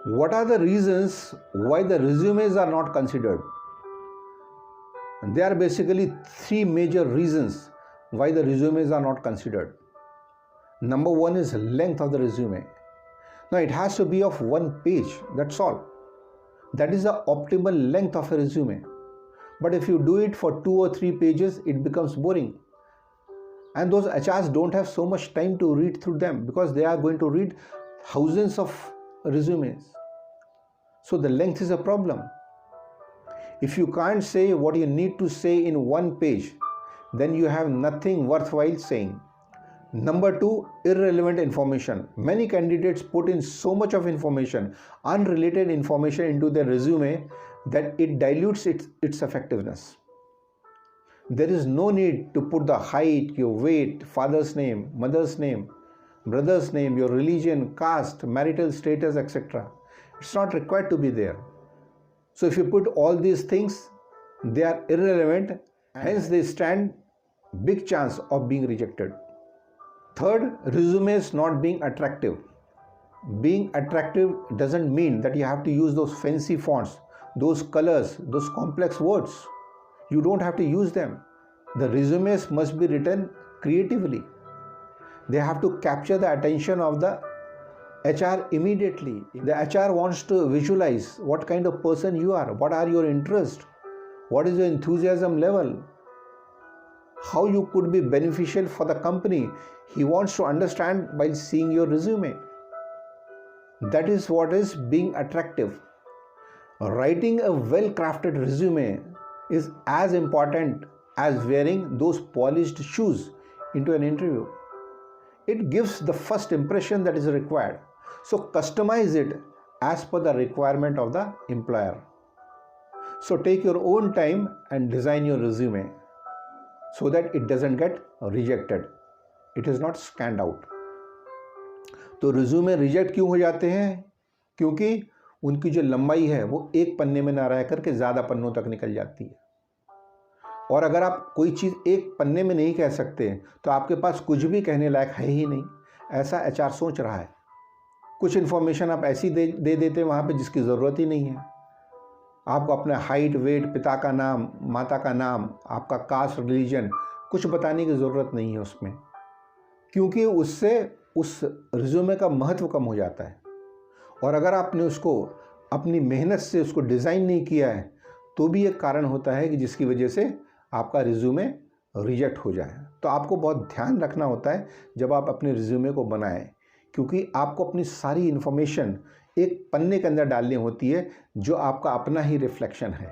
What are the reasons why the resumes are not considered? There are basically three major reasons why the resumes are not considered. Number one is length of the resume. Now it has to be of 1 page, that's all. That is the optimal length of a resume. But if you do it for 2 or 3 pages, it becomes boring. And those HRs don't have so much time to read through them because they are going to read thousands of resumes. So the length is a problem. If you can't say what you need to say in 1 page, then you have nothing worthwhile saying. Number two, irrelevant information. Many candidates put in so much of information, unrelated information into their resume that it dilutes its effectiveness. There is no need to put the height, your weight, father's name, mother's name, brother's name, your religion, caste, marital status, etc. It's not required to be there. So if you put all these things, they are irrelevant, hence they stand big chance of being rejected. Third, resumes not being attractive. Being attractive doesn't mean that you have to use those fancy fonts, those colors, those complex words. You don't have to use them. The resumes must be written creatively. They have to capture the attention of the HR immediately. The HR wants to visualize what kind of person you are, what are your interests, what is your enthusiasm level, how you could be beneficial for the company. He wants to understand by seeing your resume. That is what is being attractive. Writing a well-crafted resume is as important as wearing those polished shoes into an interview. It gives the first impression that is required. So customize it as per the requirement of the employer. So take your own time and design your resume so that it doesn't get rejected. It is not scanned out. तो resume reject क्यों हो जाते हैं? क्योंकि उनकी जो लंबाई है वो एक पन्ने में ना रह करके ज़्यादा पन्नों तक निकल जाती है। और अगर आप कोई चीज़ एक पन्ने में नहीं कह सकते तो आपके पास कुछ भी कहने लायक है ही नहीं, ऐसा HR सोच रहा है। कुछ इन्फॉर्मेशन आप ऐसी दे देते हैं वहाँ पे जिसकी ज़रूरत ही नहीं है। आपको अपना हाइट, वेट, पिता का नाम, माता का नाम, आपका कास्ट, रिलीजन कुछ बताने की ज़रूरत नहीं है उसमें, क्योंकि उससे उस रिज्यूमे का महत्व कम हो जाता है। और अगर आपने उसको अपनी मेहनत से उसको डिज़ाइन नहीं किया है तो भी एक कारण होता है कि जिसकी वजह से आपका रिज्यूमे रिजेक्ट हो जाए। तो आपको बहुत ध्यान रखना होता है जब आप अपने रिज्यूमे को बनाएं, क्योंकि आपको अपनी सारी इन्फॉर्मेशन एक पन्ने के अंदर डालनी होती है जो आपका अपना ही रिफ्लेक्शन है।